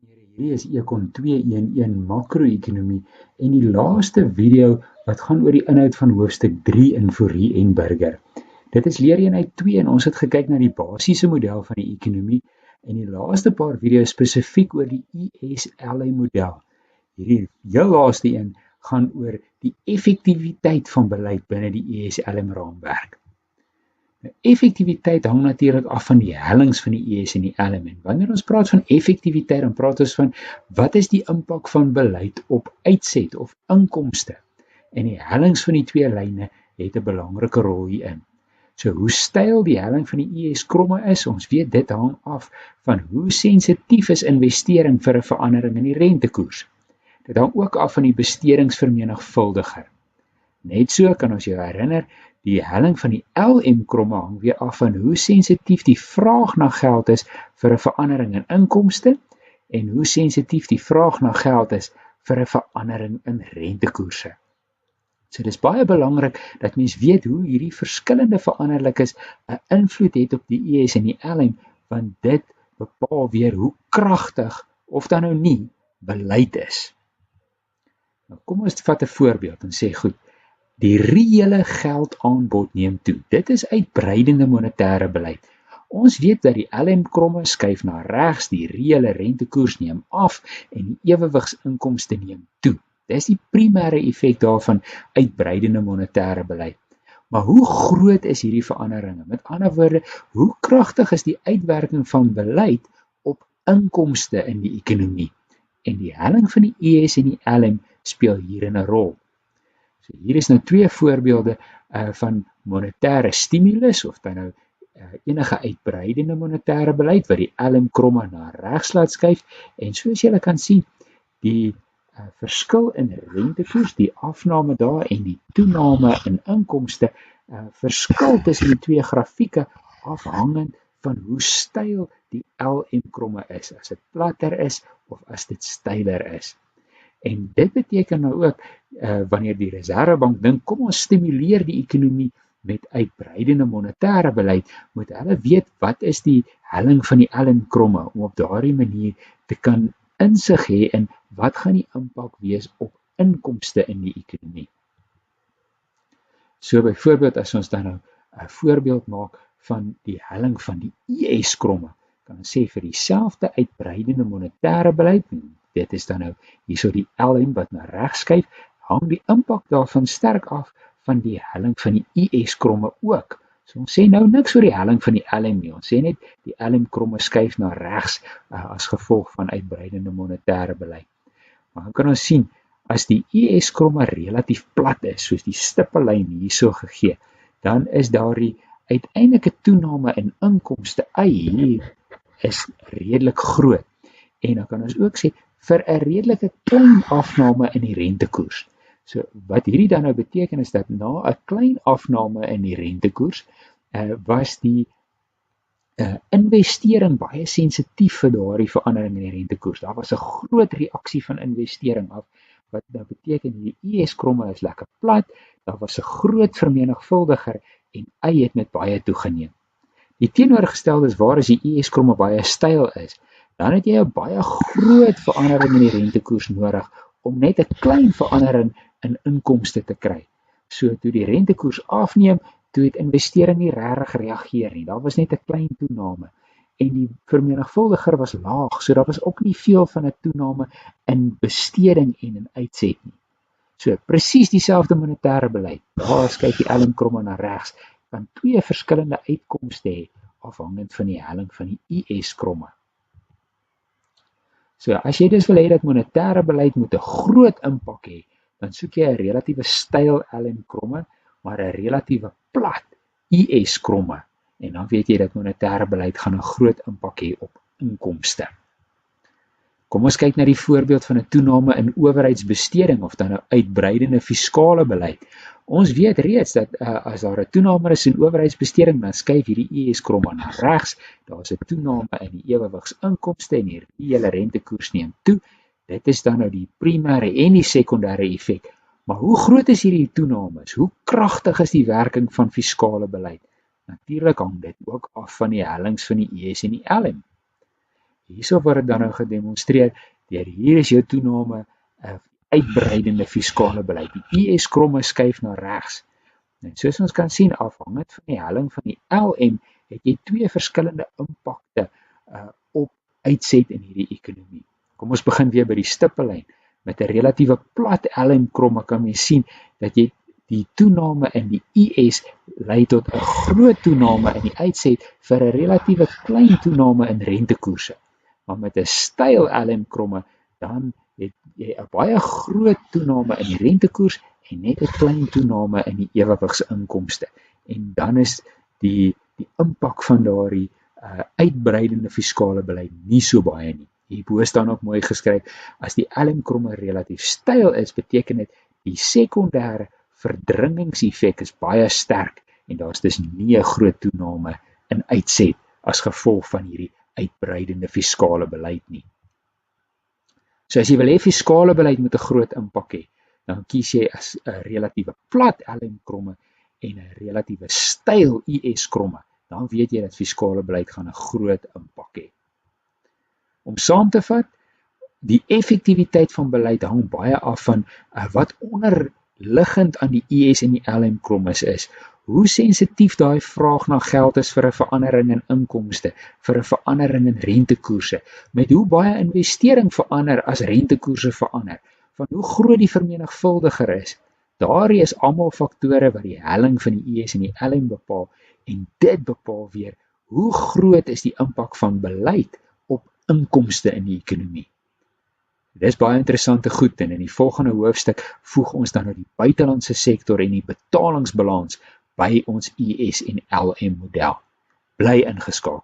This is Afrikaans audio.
Hierdie is Econ 211 makro-ekonomie en die laaste video wat gaan oor die inhoud van hoofstuk 3 in Fourie en Burger. Dit is leereenheid 2 en ons het gekyk na die basiese model van die ekonomie en die laaste paar video's spesifiek oor die ESLM model. Hierdie heel laaste een gaan oor die effektiwiteit van beleid binne die ESLM raamwerk. Nou, effektiwiteit hang natuurlik af van die hellings van die ES en die LM. En wanneer ons praat van effektiwiteit, dan praat ons van wat is die impak van beleid op uitset of inkomste. En die hellings van die twee lyne het 'n belangrike rol hierin. So hoe styl die helling van die ES kromme is, ons weet dit hang af van hoe sensitief is investering vir 'n verandering in die rentekoers. Dit hang ook af van die bestedingsvermenigvuldiger. Net so kan ons jou herinner, die helling van die LM kromme hang weer af van hoe sensitief die vraag na geld is vir 'n verandering in inkomste en hoe sensitief die vraag na geld is vir 'n verandering in rentekoerse. So dis baie belangrik dat mens weet hoe hierdie verskillende veranderlikes 'n invloed het op die ES en die LM, want dit bepaal weer hoe kragtig of dan nou nie beleid is. Nou kom ons vat 'n voorbeeld en sê goed, die reële geldaanbod neem toe. Dit is uitbreidende monetêre beleid. Ons weet dat die LM kromme skuif na regs, die reële rentekoers neem af en die ewewigsinkomste neem toe. Dis die primêre effek daarvan uitbreidende monetêre beleid. Maar hoe groot is hierdie veranderinge? Met ander woorde, hoe kragtig is die uitwerking van beleid op inkomste in die ekonomie? En die helling van die ES en die LM speel hierin 'n rol. So hier is nou twee voorbeelde van monetêre stimulus of dan nou enige uitbreidende monetêre beleid wat die LM kromme na regs laat skuif en soos julle kan sien, die verskil in rentekoers, die afname daar en die toename in inkomste verskil tussen die twee grafieke afhangend van hoe styl die LM kromme is, as dit platter is of as dit styler is. En dit beteken nou ook, wanneer die Reserwebank dink, kom ons stimuleer die ekonomie met uitbreidende monetêre beleid, moet hulle weet wat is die helling van die LM kromme, om op daardie manier te kan insig hê in wat gaan die impak wees op inkomste in die ekonomie. So byvoorbeeld as ons dan nou 'n voorbeeld maak van die helling van die ES kromme, kan ons sê vir dieselfde uitbreidende monetêre beleid, dit is dan nou hierso die LM wat na regs skuif, hang die impak daarvan sterk af van die helling van die ES kromme ook. So ons sê nou niks oor die helling van die LM nie, ons sê net die LM kromme skuif na regs as gevolg van uitbreidende monetêre beleid. Maar dan kan ons sien, as die ES kromme relatief plat is, soos die stippellyn hierso gegee, dan is daar die uiteindelike toename in inkomste hier is redelik groot. En dan kan ons ook sê, vir 'n redelike klein afname in die rentekoers. So wat hierdie dan nou beteken is dat na 'n klein afname in die rentekoers was die investering baie sensitief vir daardie verandering in die rentekoers. Daar was 'n groot reaksie van investering af, wat nou beteken die ES kromme is lekker plat, daar was 'n groot vermenigvuldiger en Y het met baie toegeneem. Die teenoorgestelde is waar as die ES kromme baie styl is, dan het jy 'n baie groot verandering in die rentekoers nodig om net 'n klein verandering in inkomste te kry. So toe die rentekoers afneem, toe het investering nie regtig reageer nie. Daar was net 'n klein toename en die vermenigvuldiger was laag, so daar was ook nie veel van 'n toename in besteding en in uitset nie. So presies dieselfde monetêre beleid. Daar skuif die LM kromme na regs, kan twee verskillende uitkomste hê afhangend van die helling van die ES kromme. So as jy dus wil hê dat monetêre beleid moet 'n groot impak hê, dan soek jy 'n relatiewe styl LM kromme, maar 'n relatiewe plat ES kromme. En dan weet jy dat monetêre beleid gaan 'n groot impak hê op inkomste. Kom ons kyk na die voorbeeld van 'n toename in owerheidsbesteding of dan 'n uitbreidende fiskale beleid. Ons weet reeds dat as daar 'n toename is in owerheidsbesteding, dan skuif hierdie ES kromme na regs. Daar is 'n toename in die ewewigsinkomste en die reële rentekoers neem toe. Dit is dan nou die primêre en die sekondêre effek. Maar hoe groot is hierdie toenames? Hoe kragtig is die werking van fiskale beleid? Natuurlik hang dit ook af van die hellings van die ES en die LM. Hierso word dit dan nou gedemonstreer deur hier is jou toename uitbreidende fiskale beleid. Die IS-kromme skuif na regs. En soos ons kan sien, afhangend van die helling van die LM, het jy twee verskillende impakte op uitset in hierdie ekonomie. Kom ons begin weer by die stippellyn. Met 'n relatiewe plat LM-kromme kan jy sien dat jy die toename in die IS lei tot 'n groot toename in die uitset vir 'n relatiewe klein toename in rentekoerse. Maar met 'n styl LM-kromme dan het jy 'n baie groot toename in die rentekoers en net 'n klein toename in die ewewigsinkomste. En dan is die impak van daardie uitbreidende fiskale beleid nie so baie nie. Hierbo staan ook mooi geskryf, as die LM-kromme relatief styl is, beteken dit die sekondêre verdringingseffek is baie sterk en daar's dus nie 'n groot toename in uitset as gevolg van hierdie uitbreidende fiskale beleid nie. So as jy wil hê fiskale beleid moet 'n groot impak hê, dan kies jy as 'n relatiewe plat LM-kromme en 'n relatiewe styl IS-kromme. Dan weet jy dat fiskale beleid gaan 'n groot impak hê. Om saam te vat, die effektiwiteit van beleid hang baie af van wat onderliggend aan die IS en die LM-kromme is. Hoe sensitief daai vraag na geld is vir 'n verandering in inkomste, vir 'n verandering in rentekoerse, met hoe baie investering verander as rentekoerse verander, van hoe groot die vermenigvuldiger is. Daardie is almal faktore wat die helling van die IS en die LM bepaal, en dit bepaal weer hoe groot is die impak van beleid op inkomste in die ekonomie. Dis baie interessante goed en in die volgende hoofstuk voeg ons dan nou die buitelandse sektor en die betalingsbalans by ons IS en LM model. Bly ingeskakel.